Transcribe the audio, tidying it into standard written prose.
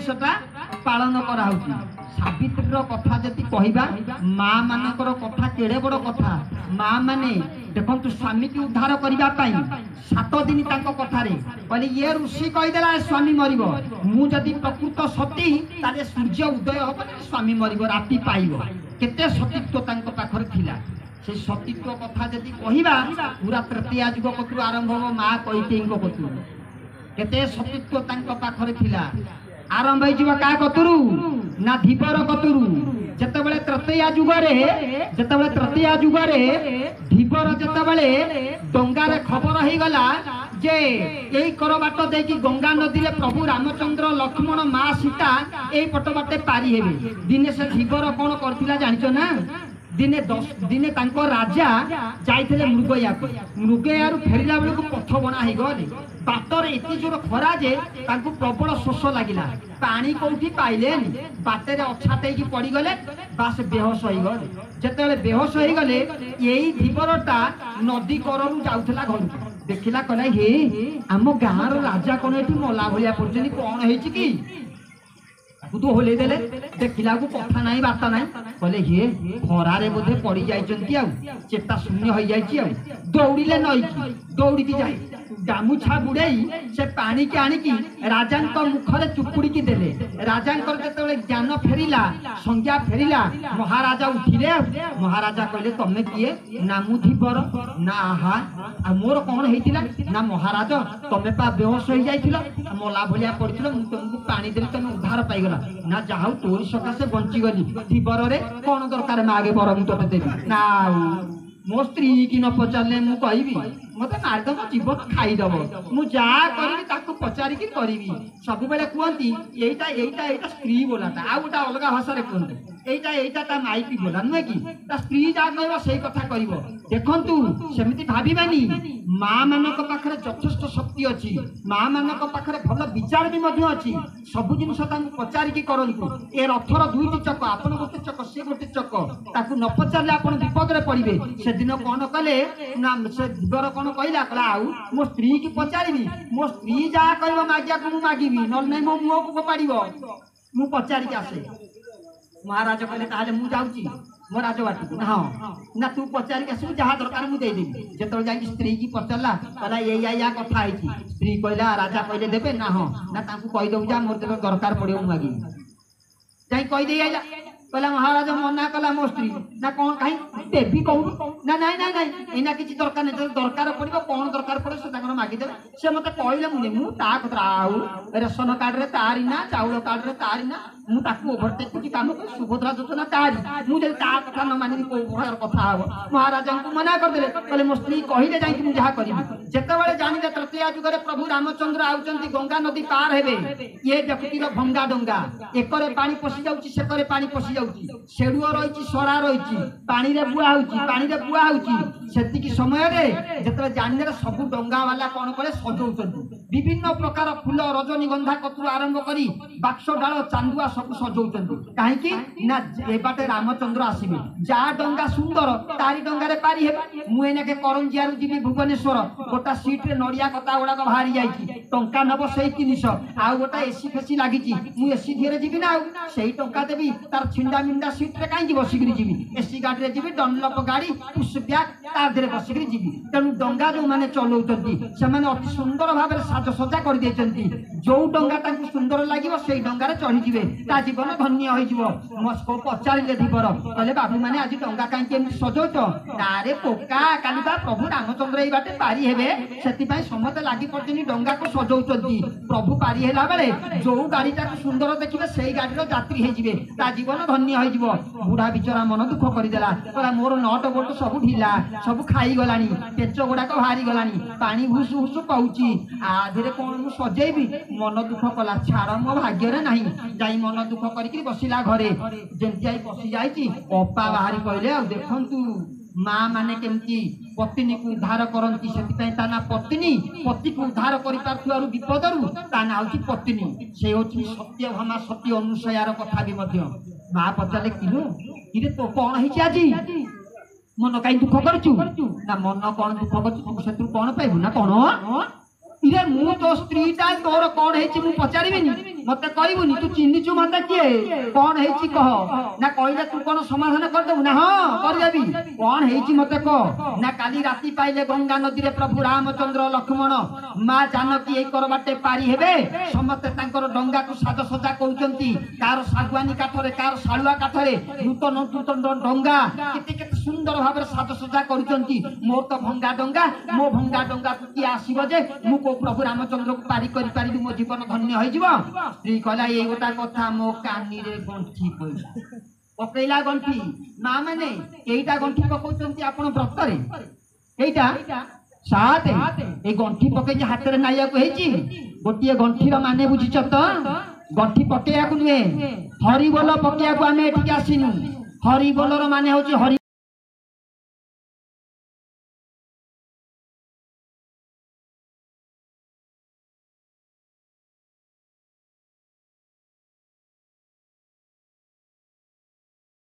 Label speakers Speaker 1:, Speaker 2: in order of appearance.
Speaker 1: जिनसटा पालन करा सावित्री कथा जदि कहबा माँ मानकर कथा केड़े बड़ कथा माँ माने देखु स्वामी की उद्धार करने 7 दिन कथार कहले ये ऋषि कहीदेला स्वामी मरब मुझे प्रकृत सती ताले सूर्य उदय हम स्वामी मरब राति पाइब केते सतीत्व पाखर थिला से सतीत्व कथा जदि कहबा पूरा तृतीया जुग कतु आरंभ हो माँ कैकेयी कतु केते सतीत्व पाखर थिला आरंभ हो क्या कतुरु ना धीपर कतुरु जेतेबेले तृतीया जुगरे धीपर जेतेबेले डंगारे खबर हो गला जे यही कर बाट देखी गंगा नदी रे प्रभु रामचंद्र लक्ष्मण माँ सीता यही पट बाटे पारी हेबे दिने से धीपर कौन करथिला जानिचो ना दिने 10 दिने तांको राजा जाइथिले मृगयारू फेरिला बेल को पथ बना हो गले बाटर एति जोर खरा जे तांको प्रबल शोष लगिला पानी कोठी पाइलेनी बाटे रे अछाते की पड़ी गले बास बेहोश हो गले जेतेबेले बेहोश हो गले यही धीवरटा नदी कररू जाउथला घर देखिला कहला हे आम गाँव राजा कौन एठी मला भलिया पड़छनी कौन हेछि की तो होले देले देखिला को कथा नाही बाता नाही कहले हे खरारे बोधे पड़ी जाइचंती आ चेता शून्य हो जाइची आ दौड़िले नई की दौड़ी की जाई गामुछा बुड़ाई से पानी के आनी की राजान को मुखरे चुपुड़ी की देले राजान को जेतेबेले ज्ञान फेरिला संज्ञा फेरिला महाराजा उठिले महाराजा कहले तमे किए ना मु धीपर ना आहा आ मोर कोन हेतिला ना महाराज तमे पा बेहोश हो जाइथिलो मला भलिया पड़थिलो मु तुमको पानी देली तमे उद्धार पाई गला ना जाहु तोरी सकासे बंची गली धीपर रे कोन दरकार मागे बर मु तते देबी ना मो स्त्री की न पचारे मु कहबी मत मारदम जीवन खाईदब मु जा करी ताको पचारि की करी सब बेले कहती एटा एटा एटा स्त्री बोलाटा आ गोटा अलग भाषा रे कहते एटा एटा ता माइकी बोला नुहे कि ता स्त्री जा कहबो सेही कथा करिवो देखंतु सेमिति भाबिबानी माँ मानक पाखरे यथेष्ट शक्ति अछि माँ मानक पाखरे भल विचार भी मध्य अछि सब जिनिस तांको पचारि की करंतु ए रथर दुईटी चक आपन गोटे चक से गोटे चक ताकू न पचारले आपन विपद रे पड़िबे से दिन कोन कले ना से दिबर कोन कहला कहला आउ मो स्त्री की पचारिबी मो स्त्री जा कहबो मागिया को मागिबी न नै मो मुह को पपाड़िबो मु पचारि के आसे महाराज कहले ताले मु जाउची मो राजवाटी हाँ ना तू पचारि के आसू जहाँ दरकार मु दे देबी जेतबे जाई स्त्री की पचारला कहला या कथा आइची स्त्री कहला राजा कहले देबे ना हाँ ना ताकू कहि दउ जा मोर जेतबे दरकार पड़ियो मु मागिबी जाई कहि दे आइला कहला महाराज मना कला मो स्त्री ना कौन कहीं देवी कहू ना नाई नाई नाई एना किसी दरकार नहीं दरकार पड़ो कौन दरकार पड़े से मागिदे से मत कहले मुझे मुझा कथा आउ रेशन कार्ड रे तारी ना चाउल कार्ड रे तारी ना मुझे ओभरटेक कुछ काम कर सुभद्रा योजना तारी मुझे कथा न मानी कथा हम महाराज को मना करदे कहले मो स्त्री कहले जाई मुझे जहाँ करी जितेबाला जानिले तृतीया जुगरे प्रभु रामचंद्र आउचंती गंगा नदी पार हेबे ये देखुतिर भंगा डंगा एकरे पानी पशि जाउची सेकरे पानी पशि जाउची सेडुओ रहिची सरा रहिची पानी रे बुआ होउची सेतिकी समय रे जेतबे जानिले सब डंगा वाला कोन करे सजौचंती विभिन्न प्रकार फूल रजनीगंधा कतु आरंभ करी बाक्स डाल चांदुआ सब सजौचंती काहे कि ना ए बाटे रामचंद्र आसीबे जा डंगा सुंदर तारी डंगा रे पारी हेबे मु एने के करंजिया रु जीवी भुवनेश्वर गोटा सीट रे नड़िया कता गुड़ा बाहरी जाइची टंका नब सेई 300 आ गोटा एसी फेसी लागिची मु एसी धीरे जीवी ना सेई टंका देबी तार छिंडा मिंडा सीट रे काई बसिकरी जीवी एसी गाड़ी रे जीवी डनलप गाड़ी पुश बैग तार धीरे बसिकरी जीवी तेणु डंगा जो माने चलौचंती से माने अति सुंदर भाबे साज सजा कर देचंती जो डंगा तांकु सुंदर लागिवो सेई डंगा रे चढ़ी जीवे ता जीवन धन्य होई जीवो मस्को पचारिले धीपर कहले बाबू माने आज डंगा काई के सजौच तारे पोका काली बा प्रभु रामचंद्र एई बाटे पारी हेबे सेति पई समते लागि पड़चनी डंगा को सजौचंती प्रभु पारी हेला बेले जो गाड़ी ता सुंदर देखिबे सेई गाड़ी रो यात्री हे जीवे ता जीवन धन्य होई जीवो बुढ़ा बिचरा मन दुख कर देला कहला मोर नट बोट सब ढिला सब खाई गलानी पेच गुडा को भारी गलानी पानी भुसु भुसु पाउची आधे कौन सजेबी मन दुख कला छाड़ मो भाग्य रे नहीं जाई मन दुख करिक बसिला घरे जेंती आई बसी जाइची अपा बाहरी कहले आ देखंतु माँ माने केमती पत्नी को उद्धार करती से ना पत्नी पति को उद्धार कर विपदरू ता ना हूँ पत्नी से हूँ सत्यभामा सत्य अनुसयार कथा भी माँ पचारे किलु कि तो कौन है आज मन कहीं दुख करू ना मन कौन दुख कर कौन पाइबू ना कौन इरे मु तो स्त्री तोर कौन है पचारि मते कहबुनी तू चिन्हिचु मते किए कौन हेची कह ना कहले तू कोन समाधान कर देबु ना हां कर देबी कौन हेची मते कह ना काली राती पाइले गंगा नदी रे प्रभु रामचंद्र लक्ष्मण मां जानकी ए कर बाटे पारी हेबे समते तांकर डंगा को साज सजा करूचंती कार सागवानी काठरे कार सालुआ काठरे नूतन नूतन डंगा केते केते सुंदर भाबरे साज सजा करूचंती मोर तो भंगा डंगा मो भंगा डंगा की आसीबो जे मु को प्रभु रामचंद्र को पारी करि पारिबी मो जीवन धन्य होई जीवो स्त्री कहला ए गोटा कथा मो कानी रे गंठी पइला पकैला गंठी मां माने एइटा गंठी पकौचंती आपण व्रत रे एइटा साथ ए गंठी पके जे हाथ रे नाइया को हेची गोटिए गंठीर माने बुझिछ त गंठी पकेया को नुए हरि बोल पकेया को आमे एठी आसीनु हरि बोलर माने होची हरि